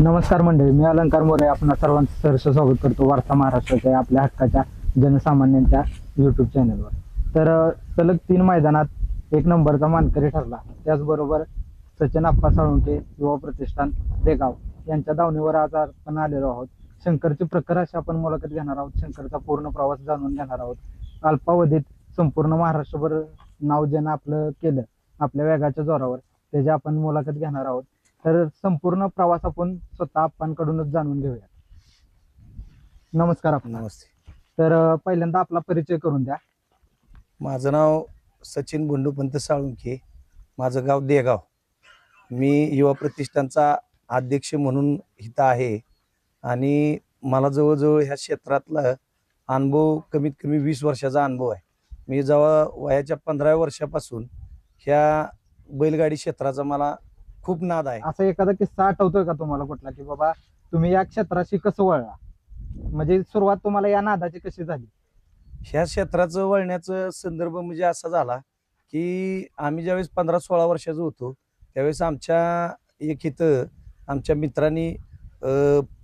नमस्कार मंडळी, मी अलंकार मोरे आपणा सर्वांचं सहर्ष स्वागत करतो वार्ता महाराष्ट्राच्या आपल्या हक्काच्या जनसामान्यांच्या युट्यूब चॅनलवर. तर सलग 3 मैदानात 1 नंबरचा मानकरी ठरला. त्याचबरोबर सचिन आप्पा साळुंखे युवा प्रतिष्ठान देगाव यांच्या दावणीवर आज आपण आलेलो आहोत. शंकरची प्रखर अशी आपण मुलाखत घेणार आहोत. शंकरचा पूर्ण प्रवास जाणून घेणार आहोत. अल्पावधीत संपूर्ण महाराष्ट्रभर नाव ज्यानं आपलं केलं आपल्या वेगाच्या जोरावर, त्याची आपण मुलाखत घेणार आहोत. तर संपूर्ण प्रवास आपण स्वतः आप्पांकडूनच जाणून घेऊया. नमस्कार आप्पा. नमस्ते. तर पहिल्यांदा आपला परिचय करून द्या. माझं नाव सचिन बंडूपंत साळुंखे, माझं गाव देगाव. मी युवा प्रतिष्ठानचा अध्यक्ष म्हणून इथं आहे आणि मला जवळजवळ ह्या क्षेत्रातला अनुभव कमीत कमी 20 वर्षाचा अनुभव आहे. मी जेव्हा वयाच्या 15व्या वर्षापासून ह्या बैलगाडी क्षेत्राचा मला खूप नाद आहे. असा एखादा किस्सा आठवतोय का तुम्हाला कुठला, की बाबा तुम्ही या क्षेत्राशी कसं वळला, म्हणजे सुरुवात तुम्हाला या नादाची कशी झाली? ह्या क्षेत्राचं वळण्याचा संदर्भ म्हणजे असा झाला की आम्ही ज्यावेळेस 15-16 वर्षाचं होतो त्यावेळेस एक इथं आमच्या मित्रांनी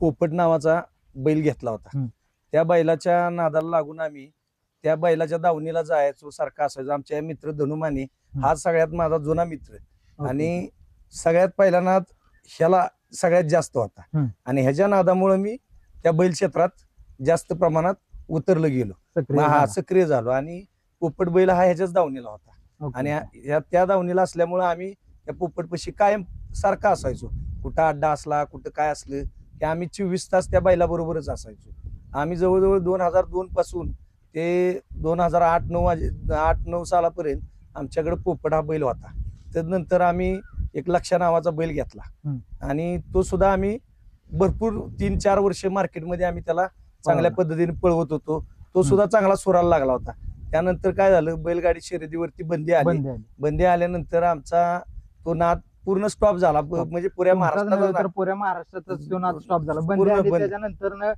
पोपट नावाचा बैल घेतला होता. त्या बैलाच्या नादाला लागून आम्ही त्या बैलाच्या दावणीला जायचो, सारखा असायचो. आमच्या मित्र धनुमाने हा सगळ्यात माझा जुना मित्र आणि सगळ्यात पहिला नाद ह्याला सगळ्यात जास्त होता आणि ह्याच्या नादामुळे मी त्या बैल क्षेत्रात जास्त प्रमाणात उतरलं गेलो, सक्रिय झालो आणि पोपट बैल हा ह्याच्याच दावणीला होता. आणि त्या दावणीला असल्यामुळे आम्ही त्या पोपटपाशी कायम सारखा असायचो. कुठं अड्डा असला, कुठं काय असलं की आम्ही 24 तास त्या बैलाबरोबरच असायचो. आम्ही जवळजवळ 2002 पासून ते 2008-9 सालापर्यंत आमच्याकडे पोपट हा बैल होता. त्यानंतर आम्ही एक लक्षा नावाचा बैल घेतला आणि तो सुद्धा आम्ही भरपूर 3-4 वर्ष मार्केटमध्ये आम्ही त्याला चांगल्या पद्धतीने पळवत होतो. तो सुद्धा चांगला सुराला लागला होता. त्यानंतर काय झालं, बैलगाडी शर्यतीवरती बंदी आल्यानंतर आमचा तो नाद पूर्ण स्टॉप झाला. म्हणजे पुऱ्या महाराष्ट्रातच तो नाद स्टॉप झाला, बंदी आली. त्याच्यानंतर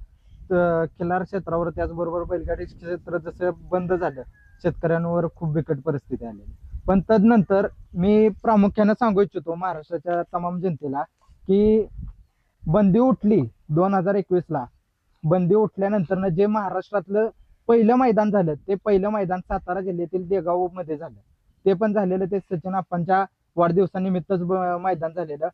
खिल्लार क्षेत्रावर त्याचबरोबर बैलगाडी क्षेत्र जसं बंद झालं, शेतकऱ्यांवर खूप बिकट परिस्थिती आली. पण तदनंतर मी प्रामुख्याने सांगू इच्छितो महाराष्ट्राच्या तमाम जनतेला की बंदी उठली 2021 ला. बंदी उठल्यानंतर जे महाराष्ट्रातलं पहिलं मैदान झालं, ते पहिलं मैदान सातारा जिल्ह्यातील देगाव मध्ये झालं. ते पण झालेलं ते सचिन आप्पांच्या वाढदिवसानिमित्तच मैदान झालेलं.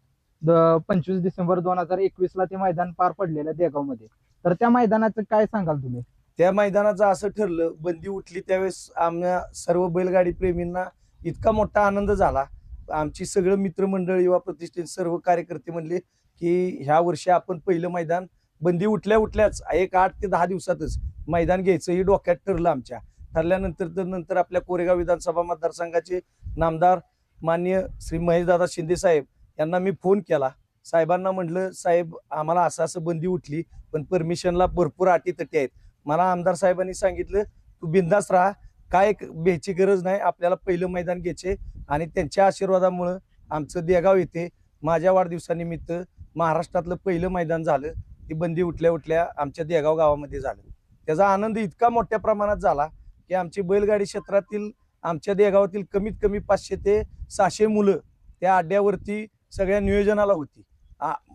25 डिसेंबर 2021 ला ते मैदान पार पडलेलं देगाव मध्ये. तर त्या मैदानाचं काय सांगाल तुम्ही? त्या मैदानाचं असं ठरलं, बंदी उठली त्यावेळेस आम्हाला सर्व बैलगाडी प्रेमींना इतका मोठा आनंद झाला. आमची सगळं मित्रमंडळ, युवा प्रतिष्ठित सर्व कार्यकर्ते म्हणले की ह्या वर्षी आपण पहिलं मैदान बंदी उठल्याच 8 ते 10 दिवसातच मैदान घ्यायचं हे डोक्यात ठरलं आमच्या. ठरल्यानंतर आपल्या कोरेगाव विधानसभा मतदारसंघाचे नामदार माननीय श्री महेशदादा शिंदे साहेब यांना मी फोन केला. साहेबांना म्हटलं, साहेब आम्हाला असं बंदी उठली पण परमिशनला भरपूर अटीतटी आहेत. मला आमदार साहेबांनी सांगितलं, तू बिंदास राहा, काय भ्यायची गरज नाही, आपल्याला पहिलं मैदान घ्यायचे. आणि त्यांच्या आशीर्वादामुळं आमचं देगाव येथे माझ्या वाढदिवसानिमित्त महाराष्ट्रातलं पहिलं मैदान झालं. ती बंदी उठल्या आमच्या देगाव गावामध्ये झालं. त्याचा आनंद इतका मोठ्या प्रमाणात झाला की आमची बैलगाडी क्षेत्रातील आमच्या देगावातील कमीत कमी 500 ते 600 मुलं त्या अड्ड्यावरती सगळ्या नियोजनाला होती.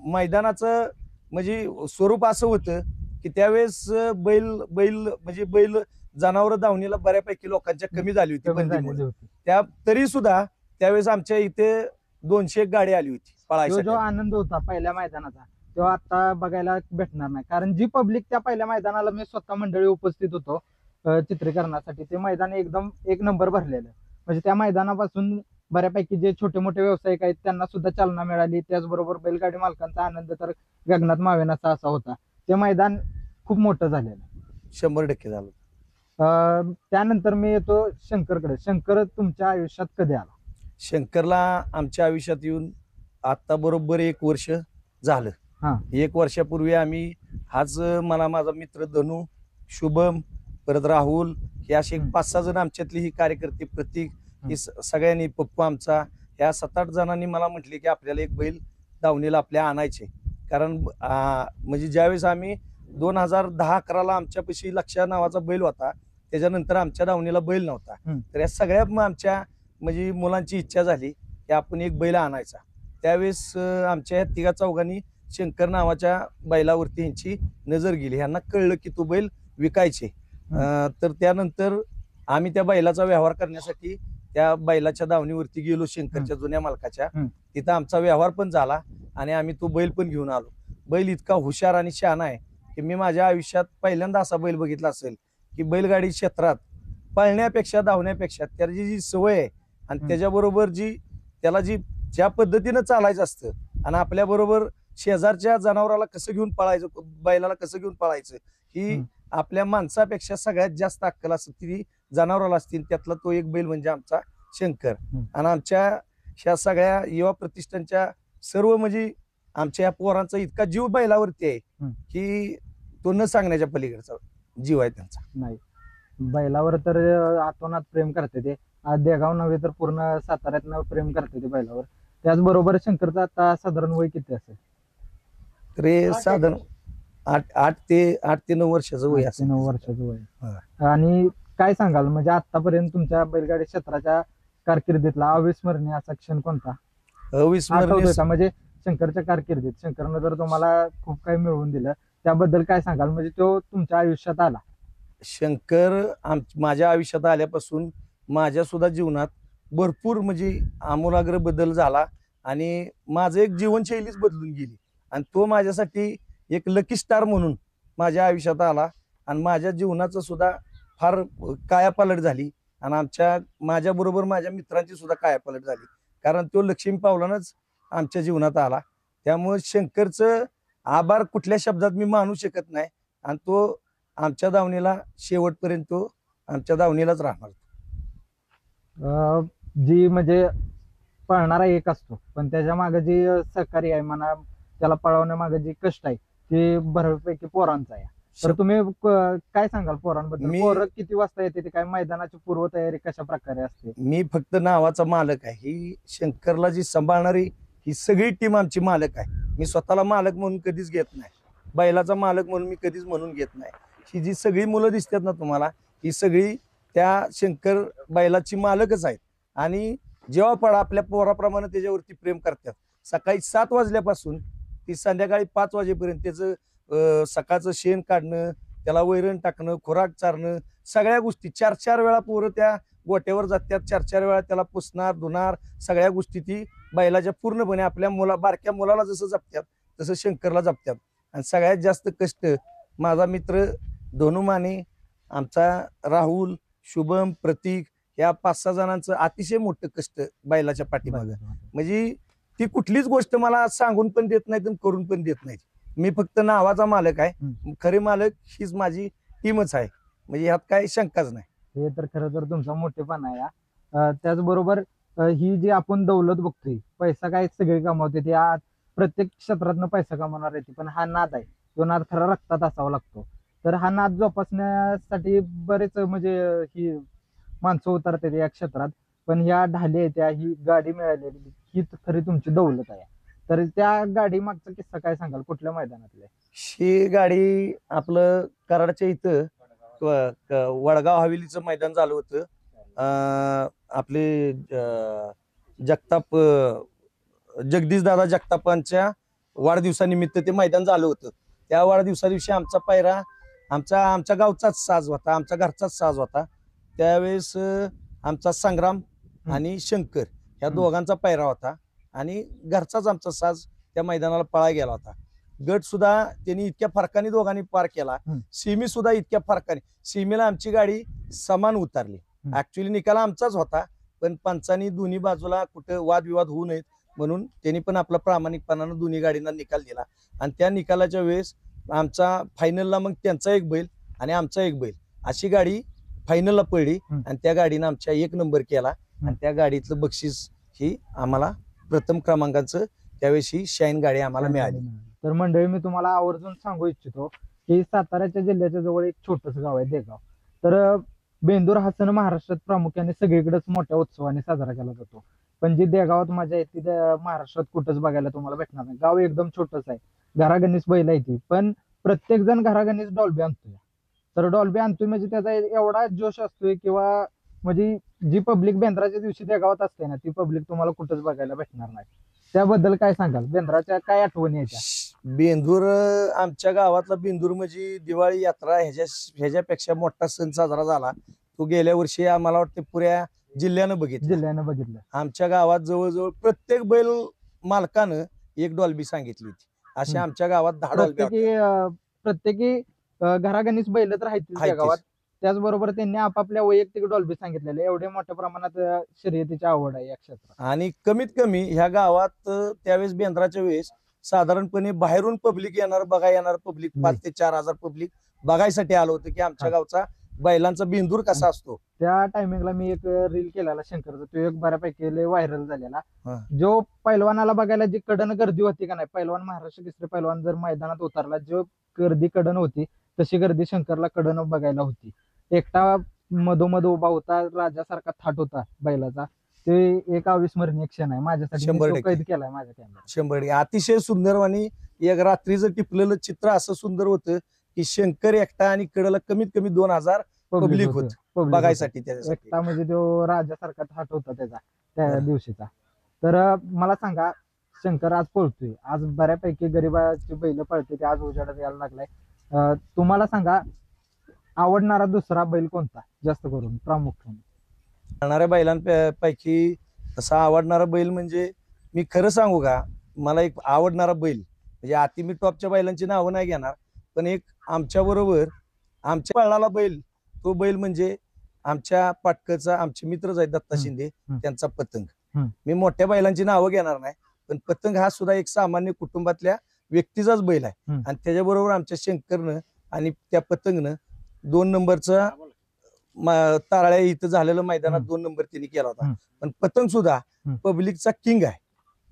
मैदानाचं म्हणजे स्वरूप असं होतं की त्यावेळेस बैल जनावर दावणीला बऱ्यापैकी लोकांच्या कमी झाली होती. तरी सुद्धा त्यावेळेस आमच्या इथे 200 गाडी आली होती पळायला. जो आनंद होता पहिल्या मैदानाचा तो आता बघायला भेटणार नाही, कारण जी पब्लिक त्या पहिल्या मैदानाला, मी स्वतः मंडळी उपस्थित होतो चित्रीकरणासाठी, ते मैदान एकदम 1 नंबर भरलेलं. म्हणजे त्या मैदानापासून बऱ्यापैकी जे छोटे मोठे व्यावसायिक आहेत त्यांना सुद्धा चालना मिळाली. त्याचबरोबर बैलगाडी मालकांचा आनंद तर गगनात मावेनासा असा होता. ते मैदान खूप मोठं झालेलं, 100% झालं. त्यानंतर मी येतो शंकरकडे. शंकर तुमच्या आयुष्यात कधी आला? शंकरला आमच्या आयुष्यात येऊन आता बरोबर 1 वर्ष झालं. 1 वर्षापूर्वी आम्ही मला माझा मित्र धनु, शुभम, परत राहुल, हे असे 5-6 जण आमच्यातली ही कार्यकर्ते, प्रतीक, ही सगळ्यांनी, पप्पू आमचा, ह्या 7-8 जणांनी मला म्हटले की आपल्याला एक बैल दावणीला आपल्या आणायचे. कारण म्हणजे ज्यावेळेस आम्ही 2010-11 ला आमच्यापाशी लक्षा नावाचा बैल होता, त्याच्यानंतर आमच्या दावणीला बैल नव्हता. तर या सगळ्या आमच्या म्हणजे मुलांची इच्छा झाली की आपण एक बैल आणायचा. त्यावेळेस आमच्या 3-4 चौघांनी शंकर नावाच्या बैलावरती यांची नजर गेली. ह्यांना कळलं की तो बैल विकायचे. तर त्यानंतर आम्ही त्या बैलाचा व्यवहार करण्यासाठी त्या बैलाच्या दावणीवरती गेलो, शंकरच्या जुन्या मालकाच्या. तिथं आमचा व्यवहार पण झाला आणि आम्ही तो बैल पण घेऊन आलो. बैल इतका हुशार आणि शहाणा आहे की मी माझ्या आयुष्यात पहिल्यांदा असा बैल बघितला असेल की बैलगाडी क्षेत्रात पळण्यापेक्षा धावण्यापेक्षा त्याची जी सवय आहे आणि त्याच्याबरोबर त्याला ज्या पद्धतीनं चालायचं असतं आणि आपल्या बरोबर शेजारच्या जनावराला कसं घेऊन पळायचं, बैलाला कसं घेऊन पळायचं, ही आपल्या माणसापेक्षा सगळ्यात जास्त अक्कल असते ती जनावराला असतील. त्यातला तो एक बैल म्हणजे आमचा शंकर. आणि आमच्या ह्या सगळ्या युवा प्रतिष्ठानच्या सर्व म्हणजे आमच्या या पोरांचा इतका जीव बैलावरती आहे की तो न सांगण्याच्या पलीकडचा जीव आहे त्यांचा. नाही, बैलावर तर आतोनात प्रेम करते ते. आज देगाव नव्हे तर पूर्ण साताऱ्यात प्रेम करते ते बैलावर. त्याचबरोबर शंकरचं आता साधारण वय किती असेल? तरी साधारण 8 ते 9 वर्षाचं वय असेल. 9 वर्षाचं वय. आणि काय सांगाल म्हणजे आतापर्यंत तुमच्या बैलगाडी क्षेत्राच्या कारकिर्दीतला अविस्मरणीय असा क्षण कोणता अविस्मरणीय का? म्हणजे शंकरच्या कारकिर्दीत शंकरनं जर तुम्हाला खूप काही मिळवून दिलं त्याबद्दल काय सांगाल? म्हणजे तो तुमच्या आयुष्यात आला. शंकर माझ्या आयुष्यात आल्यापासून माझ्या सुद्धा जीवनात भरपूर म्हणजे आमूलाग्र बदल झाला आणि माझं एक जीवनशैलीच बदलून गेली आणि तो माझ्यासाठी एक लकी स्टार म्हणून माझ्या आयुष्यात आला आणि माझ्या जीवनाचं सुद्धा फार कायापालट झाली आणि माझ्या बरोबर माझ्या मित्रांची सुद्धा कायापालट झाली, कारण तो लक्ष्मी पावलानच आमच्या जीवनात आला. त्यामुळे शंकरचं आभार कुठल्या शब्दात मी मानू शकत नाही आणि तो आमच्या दावणीला शेवटपर्यंत तो आमच्या दावणीलाच राहणार. जी म्हणजे पळणारा एक असतो पण त्याच्या मागे जी सहकारी आहे म्हणा, त्याला पळवण्यामागे जी कष्ट आहे ते बऱ्यापैकी पोरांचा आहे. तर तुम्ही काय सांगाल पोरांबद्दल? पोरं किती वाजता येते, ते काय मैदानाची पूर्वतयारी कशा प्रकारे असते? मी फक्त नावाचा मालक आहे. ही शंकरला जी सांभाळणारी ही सगळी टीम आमची मालक आहे. मी स्वतःला मालक म्हणून कधीच घेत नाही, बैलाचा मालक म्हणून मी कधीच म्हणून घेत नाही. ही जी सगळी मुलं दिसतात ना तुम्हाला, ही सगळी त्या शंकर बैलाची मालकच आहेत आणि जेव्हा पण आपल्या पोराप्रमाणे त्याच्यावरती प्रेम करतात. सकाळी 7 वाजल्यापासून ती संध्याकाळी 5 वाजेपर्यंत त्याचं सकाळचं शेण काढणं, त्याला वैरण टाकणं, खुराक चारणं, सगळ्या गोष्टी 4-4 वेळा पोरं त्या गोट्यावर जातात. 4-4 वेळा त्याला पुसणार धुणार, सगळ्या गोष्टी ती बैलाच्या पूर्णपणे आपल्या बारक्या मुलाला जसं जपतात तसं शंकरला जपतात. आणि सगळ्यात जास्त कष्ट माझा मित्र धोनू माने, आमचा राहुल, शुभम, प्रतीक या 5-6 जणांचं अतिशय मोठं कष्ट बैलाच्या पाठीमागं. म्हणजे ती कुठलीच गोष्ट मला सांगून पण देत नाहीत आणि करून पण देत नाहीत. मी फक्त नावाचा मालक आहे, खरे मालक हीच माझी टीमच आहे. म्हणजे ह्यात काही शंकाच नाही. हे तर खरं तर तुमचा मोठेपणा आहे. त्याचबरोबर ही जी आपण दौलत बघतोय, पैसा काय सगळे कमावते, ते प्रत्येक क्षेत्रातनं पैसा कमावणार आहे, पण हा नाद आहे, तो नाद खरा रक्तात असावा लागतो. तर हा नाद जोपासण्यासाठी बरेच म्हणजे ही माणसं उतरतात या क्षेत्रात. पण ह्या ढाली त्या ही गाडी मिळालेली ही खरी तुमची दौलत आहे. तर त्या गाडी मागचा किस्सा काय सांगाल? कुठल्या मैदानातले? ही गाडी आपलं कराडच्या इथं वडगाव हवेलीचं मैदान झालं होतं. आपले जगताप जगदीश दादा जगतापांच्या वाढदिवसानिमित्त ते मैदान झालं होतं. त्या वाढदिवसा आमचा पायरा आमच्या गावचाच साज होता, आमच्या घरचाच साज होता. त्यावेळेस आमचा संग्राम आणि शंकर ह्या दोघांचा पायरा होता आणि घरचाच आमचा साज त्या मैदानाला पळायला गेला होता. गट सुद्धा त्यांनी इतक्या फरकाने दोघांनी पार केला, सीमी सुद्धा इतक्या फरकाने. सीमेला आमची गाडी समान उतरली. ऍक्च्युली निकाल आमचाच होता, पण पंचांनी दोन्ही बाजूला कुठं वादविवाद होऊ नयेत म्हणून त्यांनी पण आपला प्रामाणिकपणानं दोन्ही गाडींना निकाल दिला. आणि त्या निकालाच्या वेळेस आमचा फायनलला मग त्यांचा एक बैल आणि आमचा एक बैल अशी गाडी फायनलला पडली आणि त्या गाडीनं आमच्या 1 नंबर केला. आणि त्या गाडीतलं बक्षीस ही आम्हाला प्रथम क्रमांकाचं त्यावेळेस ही शाईन गाडी आम्हाला मिळाली. तर मंडळी, मी तुम्हाला आवर्जून सांगू इच्छितो की साताऱ्याच्या जिल्ह्याच्या जवळ एक छोटस गाव आहे देगाव. तर बेंदूर हा सण महाराष्ट्रात प्रामुख्याने सगळीकडेच मोठ्या उत्सवाने साजरा केला जातो. पण जी देगावात मजा आहे ती महाराष्ट्रात कुठंच बघायला तुम्हाला भेटणार नाही. गाव एकदम छोटस आहे, घरागणीस बैल आहे ती, पण प्रत्येक जण घरागणीस डॉल्बी आणतोय. तर डॉल्बी आणतोय म्हणजे त्याचा एवढा जोश असतोय किंवा म्हणजे जी पब्लिक बेंद्राच्या दिवशी देगावात असते ना, ती पब्लिक तुम्हाला कुठंच बघायला भेटणार नाही. त्याबद्दल काय सांगाल? बेंद्राच्या काय आठवणी आहेत? बेंदूर आमच्या गावातला बेंदूर म्हणजे दिवाळी यात्रा ह्याच्यापेक्षा मोठा सण साजरा झाला. तो गेल्या वर्षी आम्हाला वाटतं पुऱ्या जिल्ह्यानं बघितलं. आमच्या गावात जवळजवळ प्रत्येक बैल मालकानं एक डॉल्बी सांगितली होती. असे आमच्या गावात 10 डॉल्बी प्रत्येकी घराघणीच बैल तर आहेत त्या गावात. त्याचबरोबर त्यांनी आपापल्या वैयक्तिक डॉल्बी सांगितलेले. एवढ्या मोठ्या प्रमाणात शर्यतीची आवड आहे या क्षेत्रात. आणि कमीत कमी ह्या गावात त्यावेळेस बेंद्राच्या वेळेस साधारणपणे बाहेरून पब्लिक येणार पब्लिक 5 ते 4 हजार पब्लिक बघायसाठी आलं होतं की आमच्या गावचा बैलांचा बेंदूर कसा असतो. त्या टायमिंगला मी एक रील केलेला शंकरचा, तो एक बऱ्यापैकी लय व्हायरल झालेला. जो पैलवानाला बघायला जी कडन गर्दी होती का नाही, पैलवान महाराष्ट्र केसरी पैलवान जर मैदानात उतरला, जो गर्दी कडन होती तशी गर्दी शंकरला कडन बघायला होती. एकटा मधोमध उभा होता, राजासारखा थाट होता बैलाचा. ते एक अविस्मरणीय क्षण आहे माझ्यासाठी. 100% कैद केलाय माझ्या कॅमेरा. 100%. अतिशय सुंदर आणि एक रात्रीचं टिपलेलं चित्र असं सुंदर होतं की शंकर एकटा आणि कडला कमीत कमी 2000 पब्लिक होत बघायसाठी. एकटा म्हणजे तो राजासारखा थाट होता त्याचा त्या दिवशीचा. तर मला सांगा, शंकर आज पळतोय, आज बऱ्यापैकी गरीबाची बैल पळते, ते आज उजेडात यायला लागलाय. तुम्हाला सांगा, आवडणारा दुसरा बैल कोणता जास्त करून प्रामुख्याने? पळणाऱ्या बैलांपैकी तसा आवडणारा बैल म्हणजे मी खरं सांगू का, मला एक आवडणारा बैल म्हणजे अति मी टॉपच्या बैलांची नावं नाही घेणार, पण एक आमच्या बरोबर आमच्या पळणारा बैल, तो बैल म्हणजे आमच्या पाटकरचा, आमचे मित्रच आहेत दत्ता शिंदे, त्यांचा पतंग. मी मोठ्या बैलांची नावं घेणार नाही, पण पतंग हा सुद्धा एक सामान्य कुटुंबातल्या व्यक्तीचाच बैल आहे. आणि त्याच्याबरोबर आमच्या शंकरनं आणि त्या पतंगनं 2 नंबरचा ताराळ्या इथं झालेलं मैदानात 2 नंबर त्यांनी केला होता. पण पतंग सुद्धा पब्लिकचा किंग आहे,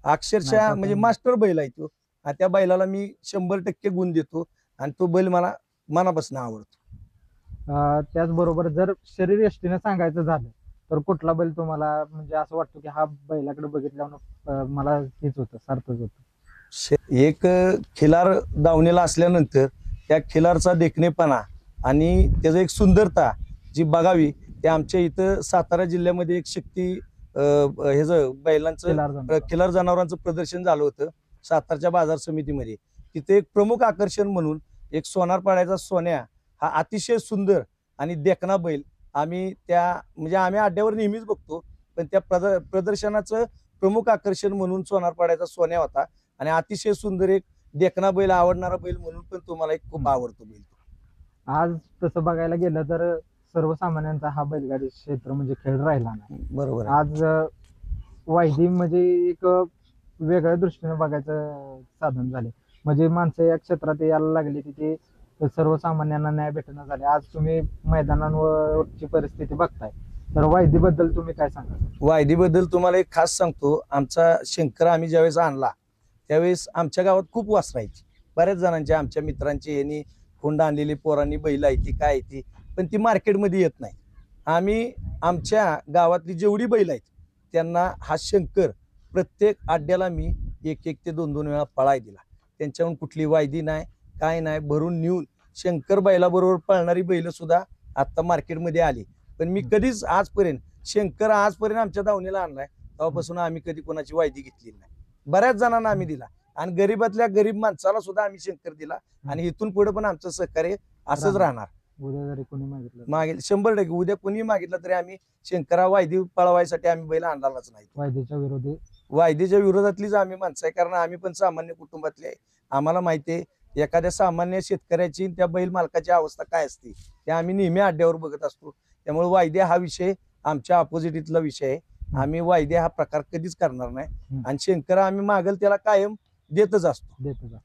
अक्षरशः म्हणजे मास्टर बैल आहे तो. आणि त्या बैलाला मी 100% गुण देतो आणि तो बैल मला मनापासून आवडतो. त्याचबरोबर जर शरीर यष्टीने सांगायचं झालं तर कुठला बैल तुम्हाला म्हणजे असं वाटतं की हा बैलाकडे बघितल्यावर मला हेच होतं, सार्थच होतं? एक खिलार दावणीला असल्यानंतर त्या खिलारचा देखणेपणा आणि त्याचं एक सुंदरता जी बघावी, ते आमच्या इथं सातारा जिल्ह्यामध्ये एक शक्ती ह्याचं बैलांचं खिलार जनावरांचं प्रदर्शन झालं होतं सातारच्या बाजार समितीमध्ये. तिथे एक प्रमुख आकर्षण म्हणून एक सोनारपाड्याचा सोन्या हा अतिशय सुंदर आणि देखणा बैल आम्ही अड्ड्यावर नेहमीच बघतो, पण त्या प्रदर्शनाचं प्रमुख आकर्षण म्हणून सोनारपाड्याचा सोन्या होता. आणि अतिशय सुंदर एक देखणा बैल, आवडणारा बैल म्हणून पण तुम्हाला एक खूप आवडतो बैल. आज तसं बघायला गेलं तर सर्वसामान्यांचा हा बैलगाडी क्षेत्र म्हणजे खेळ राहिला नाही. बरोबर. आज वायदी म्हणजे एक वेगळ्या दृष्टीने बघायचं साधन झाले. म्हणजे माणसं या क्षेत्रात यायला लागली, तिथे सर्वसामान्यांना न्याय भेटणं झाले. आज तुम्ही मैदानावरची परिस्थिती बघताय, तर वायदीबद्दल तुम्ही काय सांगा? वायदीबद्दल तुम्हाला एक खास सांगतो. आमचा शंकर आम्ही ज्यावेळेस आणला त्यावेळेस आमच्या गावात खूप वास राहायची. बऱ्याच जणांच्या, आमच्या मित्रांची यांनी हुंडा आणलेली पोरांनी बैल आहे ती काय ती, पण ती मार्केटमध्ये येत नाही. आम्ही आमच्या गावातली जेवढी बैल आहेत त्यांना हा शंकर प्रत्येक अड्ड्याला मी 1 ते 2 वेळा पळाय दिला. त्यांच्याहून कुठली वायदी नाही, काय नाही, भरून नेऊन शंकर बैलाबरोबर पळणारी बैल सुद्धा आता मार्केटमध्ये आली. पण मी कधीच आजपर्यंत आमच्या दावणीला आणलाय तेव्हापासून आम्ही कधी कोणाची वायदी घेतली नाही. बऱ्याच जणांना आम्ही दिला आणि गरीबातल्या गरीब माणसाला सुद्धा आम्ही शंकर दिला. आणि इथून पुढे पण आमचं सहकार्य असंच राहणार. उद्या जरी कोणी मागितलं मागेल 100%. उद्या कोणी मागितलं तरी आम्ही शंकरा वायदी पळवायसाठी आम्ही बैल आणलाच नाही. वायदेच्या विरोधातलीच आम्ही माणसं आहे, कारण आम्ही पण सामान्य कुटुंबातले आहे. आम्हाला माहिती आहे एखाद्या सामान्य शेतकऱ्याची त्या बैल मालकाची अवस्था काय असते, ते आम्ही नेहमी अड्ड्यावर बघत असतो. त्यामुळे वायदे हा विषय आमच्या अपोजिटीतला विषय आहे. आम्ही वायदे हा प्रकार कधीच करणार नाही. आणि शंकरा आम्ही मागल त्याला कायम देतच असतो.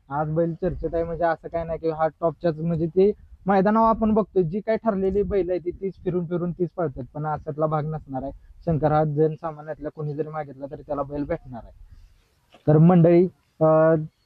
आज बैल चर्चेत आहे म्हणजे असं काय नाही की हा टॉपच्याच, म्हणजे ते मैदानावर आपण बघतोय जी काही ठरलेली बैल आहे तीच फिरून फिरून तीच पळतात, पण असातला भाग नसणार आहे. शंकर हा जनसामान्यातल्या कोणी जरी मागितला तरी त्याला बैल भेटणार आहे. तर मंडळी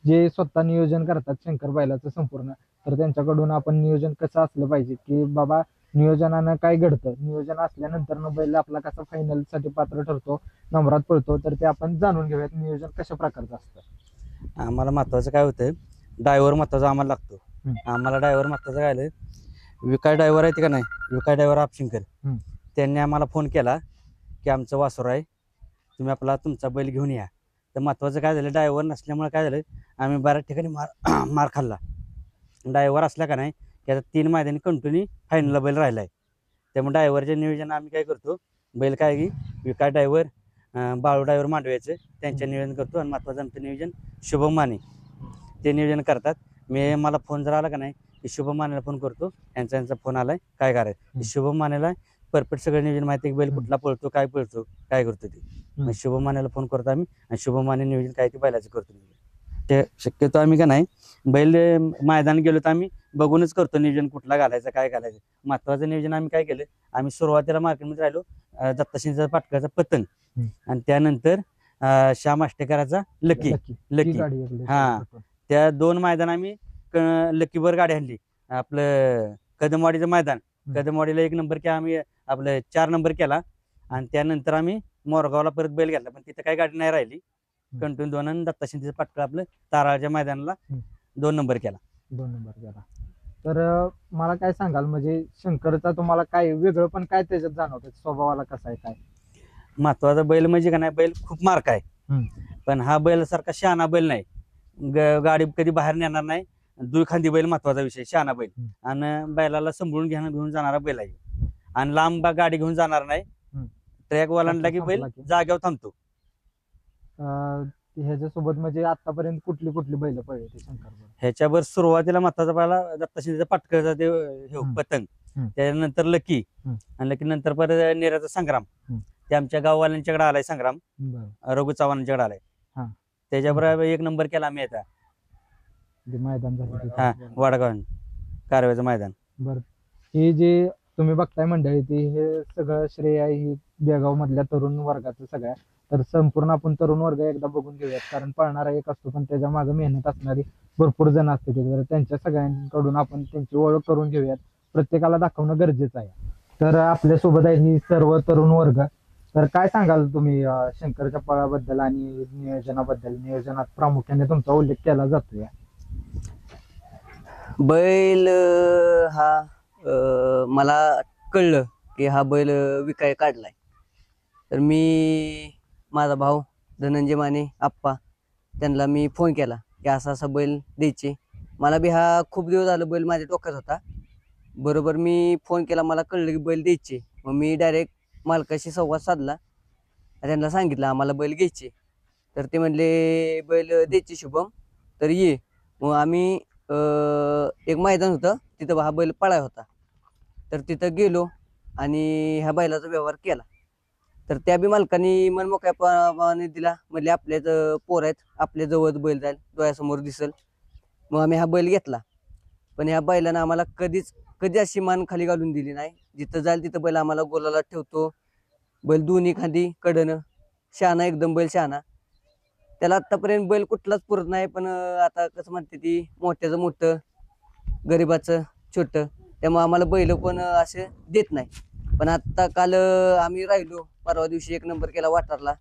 जे स्वतः नियोजन करतात शंकर बैलाचं संपूर्ण, तर त्यांच्याकडून आपण नियोजन कसं असलं पाहिजे की बाबा नियोजनानं काय घडतं, नियोजन असल्यानंतर बैल आपला कसा फायनल साठी पात्र ठरतो, नंबरात पळतो, तर ते आपण जाणून घेऊयात नियोजन कशा प्रकारचं असतं. आम्हाला महत्वाचं काय होतंय, ड्रायव्हर महत्वाचा आम्हाला लागतो. आम्हाला ड्रायव्हर महत्वाचा काय आलं, विकाय ड्रायव्हर आहे का नाही, विकाय ड्रायव्हर आपशिंकर, त्यांनी आम्हाला फोन केला की आमचं वासर आहे, तुम्ही तुमचा बैल घेऊन या. तर महत्वाचं काय झालं, ड्रायव्हर नसल्यामुळे काय झालं, आम्ही बऱ्याच ठिकाणी मार खाल्ला. ड्रायव्हर असला का नाही की आता 3 मैदानी कंटिन्यू फायनलला बैल राहिलाय. त्यामुळे ड्रायव्हरचे नियोजन आम्ही काय करतो, बैल काय की विकास ड्रायव्हर, बाळू ड्रायव्हर मांडव्याचं त्यांच्या नियोजन करतो. आणि महत्वाचं आमचं नियोजन शुभम माने ते नियोजन करतात. मला फोन जर आला का नाही की शुभम मानेला फोन करतो, यांचा फोन आलाय काय करायचं. शुभम मानेला परफेक्ट सगळं नियोजन माहिती की बैल कुठला पळतो, काय काय करतो ते. मग शुभम मानेला फोन करतो आम्ही, आणि शुभम माने नियोजन काय ते बैलाचं करतो. ते शक्यतो आम्ही का नाही बैल मैदान गेलो तर आम्ही बघूनच करतो नियोजन, कुठला घालायचं काय घालायचं. महत्वाचं नियोजन आम्ही काय केलं, आम्ही सुरुवातीला मार्केटमध्ये राहिलो दत्ताशिंचा पाटकाचा पतंग, आणि त्यानंतर श्याम आष्टेकराचा लकी. हा, त्या 2 मैदान आम्ही लकीवर गाडी आणली. आपलं कदमवाडीचं मैदान, कदमवाडीला 1 नंबर केला आम्ही, आपलं 4 नंबर केला. आणि त्यानंतर आम्ही मोरगावला परत बैल घेतला, पण तिथं काही गाडी नाही राहिली. कंटिन्यू 2 आणि दत्ताशिंचा पाटका आपलं ताराळच्या मैदानाला 2 नंबर केला. 2 नंबर केला. तर मला काय सांगाल, म्हणजे शंकरचा तुम्हाला काय वेगळं पण काय त्याच्यात जाणवतं, स्वभावाला कसा आहे काय? महत्वाचा बैल म्हणजे का नाही, बैल खूप मार्क आहे, पण हा बैल सारखा शहाणा बैल नाही. गाडी कधी बाहेर नेणार नाही, दुखांदी बैल महत्वाचा विषय, शहाणा बैल. आणि बैलाला सांभाळून घेऊन जाणारा बैल आहे. आणि लांब गाडी घेऊन जाणार नाही, ट्रॅक ओलांडला की बैल जागेवर थांबतो. ह्याच्यासोबत म्हणजे आतापर्यंत कुठली बैल पळले ते शंकर? ह्याच्यावर सुरुवातीला महत्वाचा पहिला दत्ताशिंचा पाटकरचा ते पतंग, त्याच्यानंतर लकी, आणि लकी नंतर परत नेराचा संग्राम. ते आमच्या गाववाल्यांच्याकडे आलाय संग्राम, रघु चव्हाणांच्याकडे आलाय. त्याच्याबरोबर 1 नंबर केला आम्ही आता मैदान झालं. हा, वडगाव कारव्याचं मैदान. बरं, हे जे तुम्ही बघताय मंडळी, ते हे सगळं श्रेय आहे ही बेळगाव मधल्या तरुण वर्गाचं सगळ्या. तर संपूर्ण आपण तरुण वर्ग एकदा बघून घेऊयात, कारण पळणारा एक असतो पण त्याच्या मागे मेहनत असणारी भरपूर जण असते. तर त्यांच्या सगळ्यांकडून आपण त्यांची ओळख करून घेऊयात, प्रत्येकाला दाखवणं गरजेचं आहे. तर आपल्या सोबत आहे ही सर्व तरुण वर्ग. तर काय सांगाल तुम्ही शंकरच्या पळाबद्दल आणि नियोजनाबद्दल? नियोजनात प्रामुख्याने तुमचा उल्लेख केला जातोय. बैल हा मला कळलं की हा बैल विकाय काढलाय, तर मी माझा भाऊ धनंजय माने आप्पा त्यांना मी फोन केला की असा बैल द्यायचे. मला बी हा खूप दिवस झालं बैल माझ्या डोक्यात होता. बरोबर मी फोन केला, मला कळलं की बैल द्यायचे. मग मी डायरेक्ट मालकाशी संवाद साधला, त्यांना सांगितलं आम्हाला बैल घ्यायचे. तर ते म्हणले बैल द्यायचे शुभम, तर ये. मग आम्ही एक मैदान होतं तिथं हा बैल पळाय होता, तर तिथं गेलो आणि ह्या बैलाचा व्यवहार केला. तर त्या बी मालकांनी मनमोकळ्यापणाने दिला, म्हणले आपल्याच पोर आहेत, आपल्या जवळ बैल जाईल, डोळ्यासमोर दिसल. मग आम्ही हा बैल घेतला. पण ह्या बैलानं आम्हाला कधी अशी मान खाली घालून दिली नाही. जिथं जाईल तिथं बैल आम्हाला गोलाला ठेवतो. बैल दोन्ही खांदी कडनं, शहाणा एकदम बैल शहाणा. त्याला आतापर्यंत बैल कुठलाच पुरत नाही, पण आता कसं म्हणते ती, मोठ्याचं मोठं गरीबाचं छोटं, त्यामुळे आम्हाला बैल कोण असे देत नाही. पण आता काल आम्ही राहिलो, परवा दिवशी 1 नंबर केला वाटारला.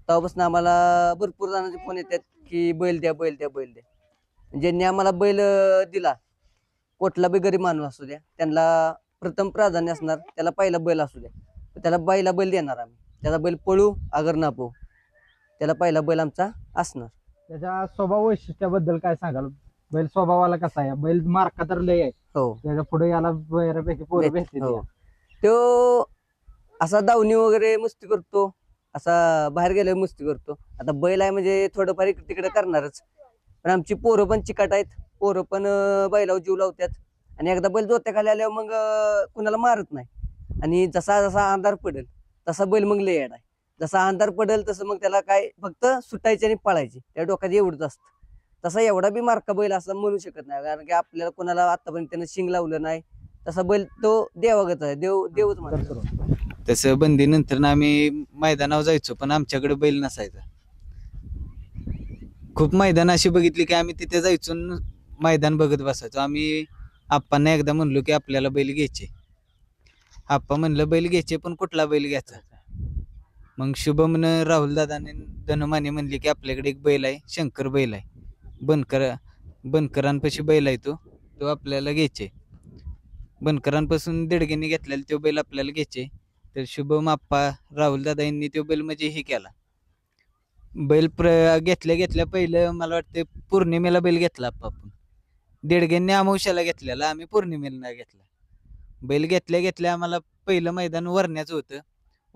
तेव्हापासून आम्हाला भरपूर जणांचे फोन येतात की बैल द्या बैल द्या बैल द्या. ज्यांनी आम्हाला बैल दिला, कुठला बी गरीब माणूस असू द्या, त्यांना प्रथम प्राधान्य असणार, त्याला पहिला बैल असू द्या, त्याला बैल देणार आम्ही. त्याचा बैल पळू अगर ना पळू, त्याला पहिला बैल आमचा असणार. त्याच्या स्वभाव वैशिष्ट्याबद्दल काय सांगाल? बैल स्वभावाला कसा आहे? बैल मार्का तर लय आहे, हो, त्याच्या पुढे याला बऱ्यापैकी पोरं भेटते. हो. तो असा दावणी वगैरे मस्ती करतो, असा बाहेर गेल्यावर मस्ती करतो. आता बैल आहे म्हणजे थोडंफार इकडे तिकडे करणारच. पण आमची पोरं पण चिकाट आहेत, पोरं पण बैलावर जीव लावतात. आणि एकदा बैल जोत्याखाली आल्यावर मग कुणाला मारत नाही. आणि जसा जसा अंधार पडेल तसा बैल मग लय येड आहे. जसा अंधार पडेल तसं मग त्याला काय फक्त सुटायचे आणि पळायचे, त्या डोक्यात एवढंच असतं. तसा एवढा बी मार्का बैल असं म्हणू शकत नाही, कारण की आपल्याला कोणाला आतापर्यंत त्यानं शिंग लावलं नाही. तसा बैल तो देवागत आहे, देवच म्हणतो. तसं बंदीनंतर आम्ही मैदानावर जायचो, पण आमच्याकडे बैल नसायचा. खूप मैदान अशी बघितली की आम्ही तिथे जायचो, मैदान बघत बसायचो. आम्ही आप्पांना एकदा म्हणलो की आपल्याला बैल घ्यायचे. आप्पा म्हणलं बैल घ्यायचे, पण कुठला बैल घ्यायचा? मग शुभमनं राहुल दादाने धनमाने म्हणले की आपल्याकडे एक बैल आहे, शंकर बैल आहे, बनकरांपाशी बैल आहे, तो आपल्याला घ्यायचे. बनकरांपासून देडगेने घेतलेला तो बैल आपल्याला घ्यायचे. तर शुभम आप्पा राहुल दादा यांनी तो बैल म्हणजे हे केला, बैल घेतल्या घेतल्या पहिलं मला वाटतं पौर्णिमेला बैल घेतला आपण. देडग्यांनी अमावश्याला घेतलेला, आम्ही पौर्णिमेला नाही घेतला. बैल घेतल्या घेतल्या आम्हाला पहिलं मैदान वरण्याचं होतं.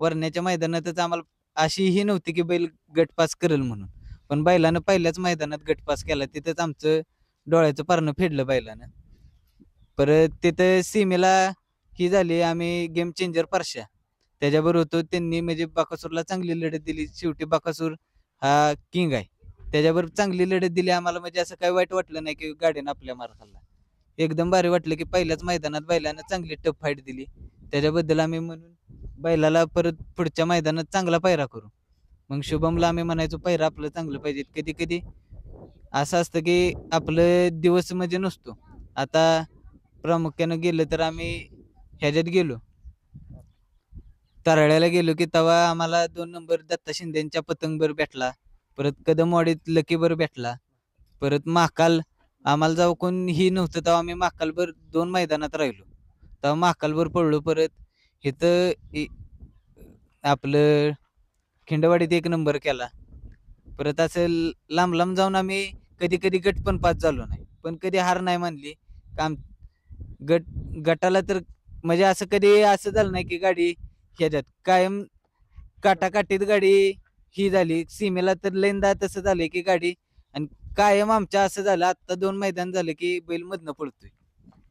वरण्याच्या मैदानातच आम्हाला अशी ही नव्हती की बैल गट पास करेल म्हणून, पण बैलानं पहिल्याच मैदानात गट पास केला. तिथंच आमचं डोळ्याचं पारणं फेडलं बैलानं. परत तिथं सीमेला ही झाली, आम्ही गेम चेंजर परश्या त्याच्याबरोबर होतो. त्यांनी म्हणजे बाकासूरला चांगली लढत दिली. शेवटी बाकासूर हा किंग आहे, त्याच्याबरोबर चांगली लढत दिली आम्हाला. म्हणजे असं काही वाईट वाटलं नाही की गाडीनं आपल्या मार खाल्ला. एकदम भारी वाटलं की पहिल्याच मैदानात बैलानं चांगली टफ फाईट दिली. त्याच्याबद्दल आम्ही म्हणून बैलाला परत पुढच्या मैदानात चांगला पायरा करू. मग शुभमला आम्ही म्हणायचो पायरा आपलं चांगलं पाहिजे. कधी कधी असं असतं की आपलं दिवस म्हणजे नसतो. आता प्रामुख्यानं गेलं तर आम्ही ह्याच्यात गेलो, तराळ्याला गेलो की तेव्हा आम्हाला 2 नंबर दत्ता शिंदेच्या पतंगबर भेटला. परत कदमवाडीत लकीबर भेटला. परत महाकाल आम्हाला जेव्हा कोण ही नव्हतं तेव्हा आम्ही महाकालभर 2 मैदानात राहिलो, तेव्हा महाकालभर पडलो. परत इथं आपलं खिंडवाडीत 1 नंबर केला. परत असं लांब लांब जाऊन आम्ही कधी कधी गट पण पास झालो नाही, पण कधी हार नाही मानली. काम गटाला तर म्हणजे असं कधी असं झालं नाही की गाडी ह्याच्यात कायम काटाकाटीत गाडी ही झाली. सीमेला तर लयंदा तसं झालं की गाडी, आणि कायम आमच्या असं झालं. आत्ता 2 मैदान झालं की बैल मधनं पडतोय,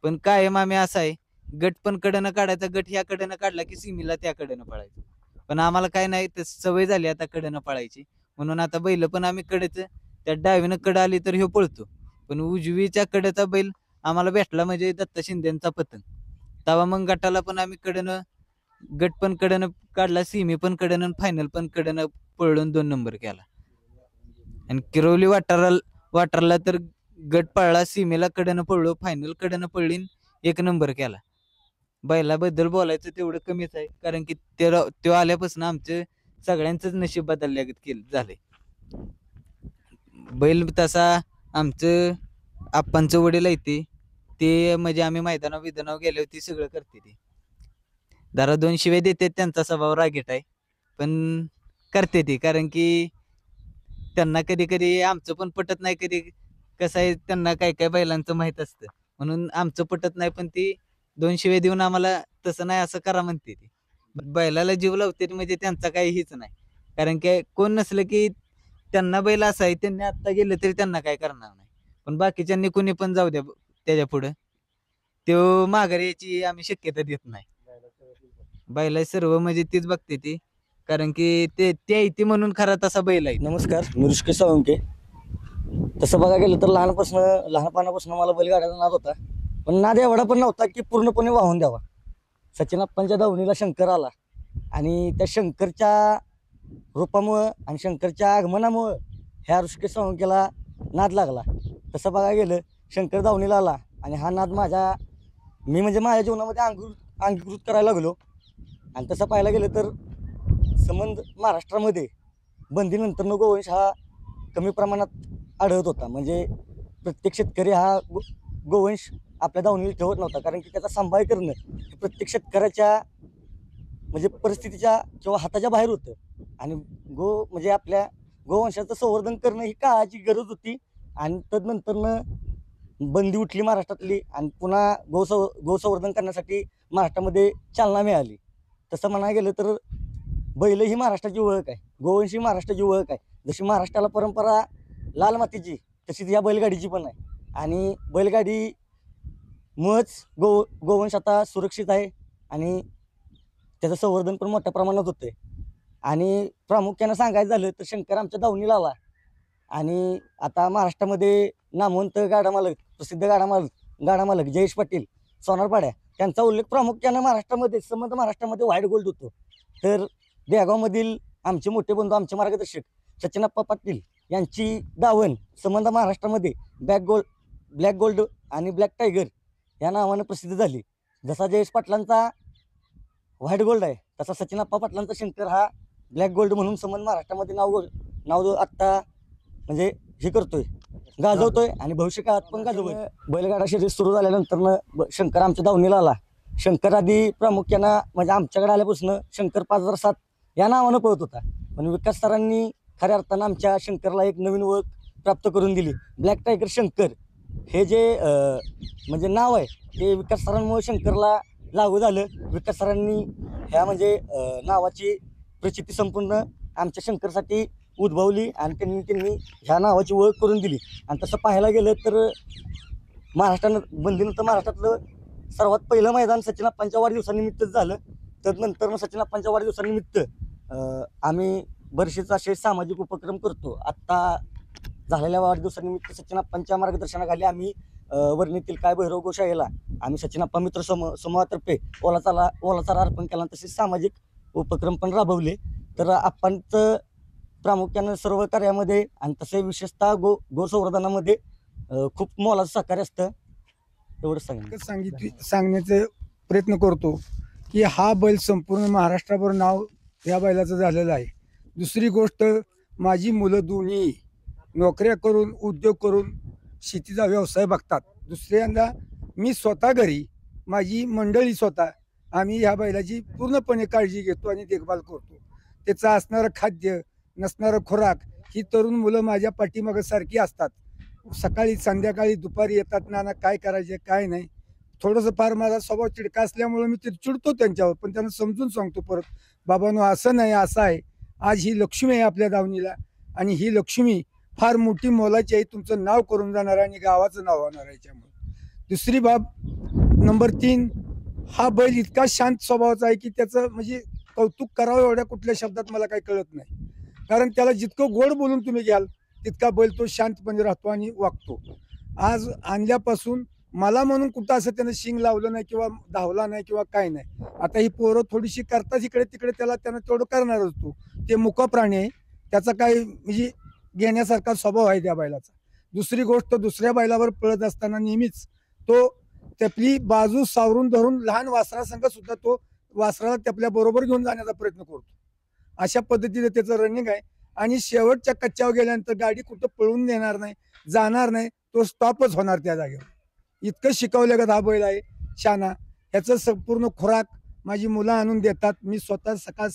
पण कायम आम्ही असं आहे गट पण कडेनं काढायचा, गट ह्या कडेनं काढला की सीमेला त्या कडेनं पळायचं. पण आम्हाला काय नाही, सवय झाली आता कडेनं पळायची. म्हणून आता बैल पण आम्ही कडेचं, त्या डावीनं कडं आली तर ह्यो पळतो. पण उजवीच्या कडेचा बैल आम्हाला भेटला म्हणजे दत्ता शिंदेचा पतंग. तेव्हा मग गटाला पण आम्ही कडनं, गट पण कडनं काढला, सीमी पण कडनं, फायनल पण कडनं पळून 2 नंबर केला. आणि किरवली वाटारला तर गट पळला, सीमेला कडनं पळलो, फायनल कडनं पळलीन 1 नंबर केला. बैलाबद्दल बोलायचं तेवढं कमीच आहे, कारण की तो आल्यापासून आमचं सगळ्यांचंच नशीब बदलल्यागत झालंय. बैल तसा आमचं आप्पांचं वडील आहे ते म्हणजे आम्ही मैदानावर गेल्यावर ती सगळं करते. ते जरा 2 शिव्या देते, त्यांचा स्वभाव रागीट आहे, पण करते ती. कारण की त्यांना कधी कधी आमचं पण पटत नाही. कधी कसं आहे, त्यांना काय काय बैलांचं माहीत असतं, म्हणून आमचं पटत नाही. पण ती 2 शिव्या देऊन आम्हाला तसं नाही असं करा म्हणते. ती बैलाला जीव लावते म्हणजे त्यांचा काही हीच नाही. कारण की कोण नसलं की त्यांना बैल असा आहे, त्यांनी आत्ता गेलं तरी त्यांना काय करणार नाही. पण बाकीच्यांनी कोणी पण जाऊ द्या त्याच्या पुढं, तो माघारी याची आम्ही शक्यता देत नाही. बैला सर्व म्हणजे तीच बघते ती, कारण की ते ती म्हणून खरा तसा बैल आहे. नमस्कार, मी ऋषिकेश साळुंके. तसं बघा गेलं तर लहानपणापासून मला बैलगाड्याचा नाद होता, पण नाद एवढा पण नव्हता की पूर्णपणे वाहून द्यावा. सचिन अप्पांच्या दावणीला शंकर आला आणि त्या शंकरच्या रूपामुळं आणि शंकरच्या आगमनामुळं ह्या ऋषिकेश साळुंकेला नाद लागला. तसं बघा गेलं, शंकर दावणीला आला आणि हा नाद मी माझ्या जीवनामध्ये अंगीकृत करायला लागलो. आणि तसं पाहायला गेलं तर संबंध महाराष्ट्रामध्ये बंदीनंतर गोवंश हा कमी प्रमाणात आढळत होता. म्हणजे प्रत्येक शेतकरी हा गोवंश आपल्या दावणीला ठेवत नव्हता, कारण की त्याचा सांभाळ करणं हे प्रत्येक शेतकऱ्याच्या म्हणजे परिस्थितीच्या किंवा हाताच्या बाहेर होतं. आणि म्हणजे आपल्या गोवंशाचं संवर्धन करणं ही काळाची गरज होती. आणि तदनंतरनं बंदी उठली महाराष्ट्रातली, आणि पुन्हा गोसंवर्धन करण्यासाठी महाराष्ट्रामध्ये चालना मिळाली. तसं म्हणायला गेलं तर बैल ही महाराष्ट्राची ओळख आहे, गोवंश ही महाराष्ट्राची ओळख आहे. जशी महाराष्ट्राला परंपरा लाल मातीची, तशीच या बैलगाडीची पण आहे. आणि बैलगाडी मुळंच गोवंश आता सुरक्षित आहे आणि त्याचं संवर्धन पण मोठ्या प्रमाणात होतं आहे. आणि प्रामुख्यानं सांगायचं झालं तर शंकर आमच्या दावणीला आला, आणि आता महाराष्ट्रामध्ये नामवंत प्रसिद्ध गाडा मालक जयेश पाटील सोनारपाड्या, त्यांचा उल्लेख प्रामुख्यानं महाराष्ट्रामध्ये व्हाईट गोल्ड होतो. तर देगावमधील आमचे मोठे बंधू, आमचे मार्गदर्शक सचिनप्पा पाटील यांची दावण संबंध महाराष्ट्रामध्ये ब्लॅक गोल्ड आणि ब्लॅक टायगर या नावानं प्रसिद्ध झाली. जसा जयेश पाटलांचा व्हाईट गोल्ड आहे, तसा सचिनप्पा पाटलांचा शंकर हा ब्लॅक गोल्ड म्हणून संबंध महाराष्ट्रामध्ये नाव आत्ता म्हणजे हे करतोय, गाजवतोय आणि भविष्य काळात पण गाजवतोय. बैलगाडा शर्यत सुरू झाल्यानंतर शंकर आमच्या दावणीला आला. शंकर आधी प्रामुख्यानं म्हणजे आमच्याकडे आल्यापासून शंकर 5007 या नावानं पळत होता, पण विकास सरांनी खऱ्या अर्थानं आमच्या शंकरला एक नवीन ओळख प्राप्त करून दिली. ब्लॅक टायगर शंकर हे जे म्हणजे नाव आहे ते विकास सरांमुळे शंकरला लागू झालं. विकास सरांनी ह्या म्हणजे नावाची प्रचिती संपूर्ण आमच्या शंकरसाठी उद्भवली आणि त्यांनी ह्या नावाची ओळख करून दिली. आणि तसं पाहायला गेलं तर बंदीनंतर महाराष्ट्रातलं सर्वात पहिलं मैदान सचिन अप्पांच्या वाढदिवसानिमित्तच झालं. तर नंतर मग सचिन अप्पांच्या वाढदिवसानिमित्त आम्ही बरेचसे असे सामाजिक उपक्रम करतो. आत्ता झालेल्या वाढदिवसानिमित्त सचिन अप्पांच्या मार्गदर्शनाखाली आम्ही वर्णीतील काय भैरव गोशाळेला आम्ही सचिन अप्पा मित्र समूहातर्फे ओला चारा अर्पण केला. तसेच सामाजिक उपक्रम पण राबवले. तर अप्पांचं प्रामुख्यानं सर्व कार्यामध्ये आणि तसे विशेषतः गोसंवर्धनामध्ये खूप मोलाचं सहकार्य असतं. एवढंच सांगण्याचा प्रयत्न करतो की हा बैल संपूर्ण महाराष्ट्राभर नाव या बैलाचं झालेलं आहे. दुसरी गोष्ट, माझी मुलं दोन्ही नोकऱ्या करून उद्योग करून शेतीचा व्यवसाय बघतात. दुसऱ्यांदा मी स्वतः घरी माझी मंडळी स्वतः आम्ही ह्या बैलाची पूर्णपणे काळजी घेतो आणि देखभाल करतो. त्याचं असणारं खाद्य नसणारं खुराक ही तरुण मुलं माझ्या पाठीमागं सारखी असतात. सकाळी संध्याकाळी दुपारी येतात, नाना काय करायचे काय नाही. थोडंसं फार माझा स्वभाव चिडका असल्यामुळे मी ते चिडतो त्यांच्यावर, पण त्यांना समजून सांगतो परत, बाबांनो असं नाही असं आहे. आज ही लक्ष्मी आहे आपल्या दावणीला आणि ही लक्ष्मी फार मोठी मोलाची आहे. तुमचं नाव करून जाणार आणि गावाचं नाव होणार आहे. याच्यामुळे दुसरी बाब नंबर 3, हा बैल इतका शांत स्वभावाचा आहे की त्याचं म्हणजे कौतुक करावं एवढ्या कुठल्या शब्दात मला काही कळत नाही. कारण त्याला जितकं गोड बोलून तुम्ही घ्याल तितका बैल तो शांतपणे राहतो आणि वागतो. आज आणल्यापासून मला म्हणून कुठं असं त्यानं शिंग लावलं नाही किंवा धावला नाही किंवा काय नाही. आता ही पोरं थोडीशी करतात इकडे तिकडे, त्यानं तेवढं करणारच. ते मुका प्राणी आहे, त्याचा काही म्हणजे घेण्यासारखा स्वभाव आहे त्या बैलाचा. दुसरी गोष्ट, दुसऱ्या बैलावर पळत असताना नेहमीच तो त्यापली बाजू सावरून धरून लहान वासरासंग सुद्धा तो वासराला त्यापल्या बरोबर घेऊन जाण्याचा प्रयत्न करतो. अशा पद्धतीने त्याचं रनिंग आहे. आणि शेवटच्या कच्च्यावर गेल्यानंतर गाडी कुठं पळून देणार नाही, जाणार नाही, तो स्टॉपच होणार त्या जागेवर. इतकं शिकवलं का हा बैल आहे शाना. ह्याचं संपूर्ण खुराक माझी मुलं आणून देतात. मी स्वतः सकाळ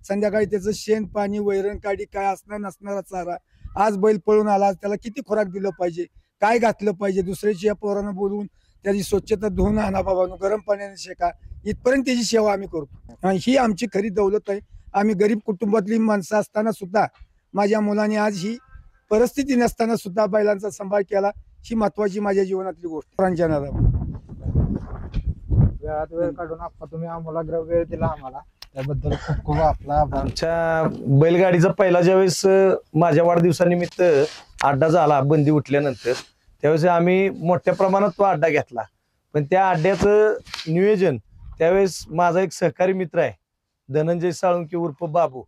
संध्याकाळी त्याचं शेण पाणी वैरण काडी काय असणार नसणारा चारा. आज बैल पळून आला, त्याला किती खुराक दिलं पाहिजे, काय घातलं पाहिजे, दुसऱ्याची या पोरानं बोलवून त्याची स्वच्छता धुवून आणा बाबांनो, गरम पाण्याने शेका, इथपर्यंत त्याची सेवा आम्ही करतो. आणि ही आमची खरी दौलत आहे. आम्ही गरीब कुटुंबातली माणसं असताना सुद्धा माझ्या मुलाने आज ही परिस्थिती नसताना सुद्धा बैलांचा सांभाळ केला. ही महत्वाची माझ्या जीवनातली गोष्ट. वेळात वेळ काढून आप्पा तुम्ही आम्हाला वेळ दिला आम्हाला, त्याबद्दल खूप खूप आपला आभार. आमच्या बैलगाडीचा पहिला ज्यावेळेस माझ्या वाढदिवसानिमित्त अड्डा झाला बंदी उठल्यानंतर, त्यावेळेस आम्ही मोठ्या प्रमाणात तो अड्डा घेतला. पण त्या अड्ड्याचं नियोजन त्यावेळेस माझा एक सहकारी मित्र आहे धनंजय साळुंके उर्फ बाबू,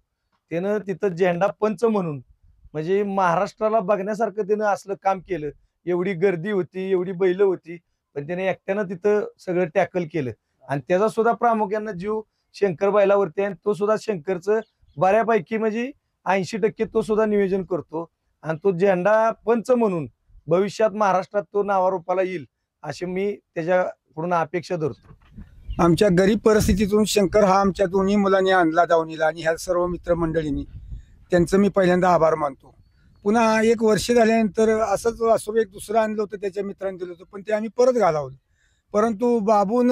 त्यानं तिथं झेंडा पंच म्हणून म्हणजे महाराष्ट्राला बघण्यासारखं त्यानं असलं काम केलं. एवढी गर्दी होती, एवढी बैल होती, पण त्याने एकट्यानं तिथं सगळं टॅकल केलं. आणि त्याचा सुद्धा प्रामुख्यानं जीव शंकर बैलावरती आहे. तो सुद्धा शंकरचं बऱ्यापैकी म्हणजे 80% तो सुद्धा नियोजन करतो. आणि तो झेंडा पंच म्हणून भविष्यात महाराष्ट्रात तो नावारूपाला येईल अशी मी त्याच्याकडून अपेक्षा धरतो. आमच्या गरीब परिस्थितीतून शंकर हा आमच्या दोन्ही मुलांनी आणला दावणीला आणि ह्या सर्व मित्रमंडळींनी त्यांचं मी पहिल्यांदा आभार मानतो. पुन्हा 1 वर्ष झाल्यानंतर असंच वासरू एक दुसरं आणलं होतं, त्याच्या मित्रांनी दिलं होतं, पण ते आम्ही परत घालावलं. परंतु बाबून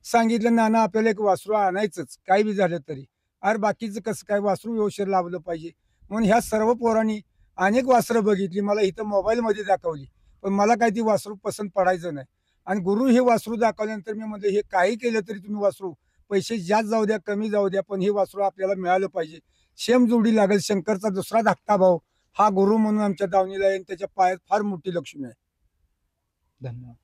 सांगितलं, नाना आपल्याला एक वासरू आणायचंच काही बी झालं तरी. अरे बाकीचं कसं काय, वासरू व्यवस्थित लावलं पाहिजे म्हणून ह्या सर्व पोरांनी अनेक वासरं बघितली, मला इथं मोबाईलमध्ये दाखवली, पण मला काही ती वासरू पसंत पडायचं नाही. आणि गुरु हे वासरू दाखवल्यानंतर मी म्हणलं, हे काही केलं तरी तुम्ही वासरू पैसे जास्त जाऊ द्या कमी जाऊ द्या, पण हे वासरू आपल्याला मिळालं पाहिजे. शेम जोडी लागेल. शंकरचा दुसरा धाकटा भाऊ हा गुरु म्हणून आमच्या दावणीला आहे. त्याच्या पायात फार मोठी लक्ष्मी आहे. धन्यवाद.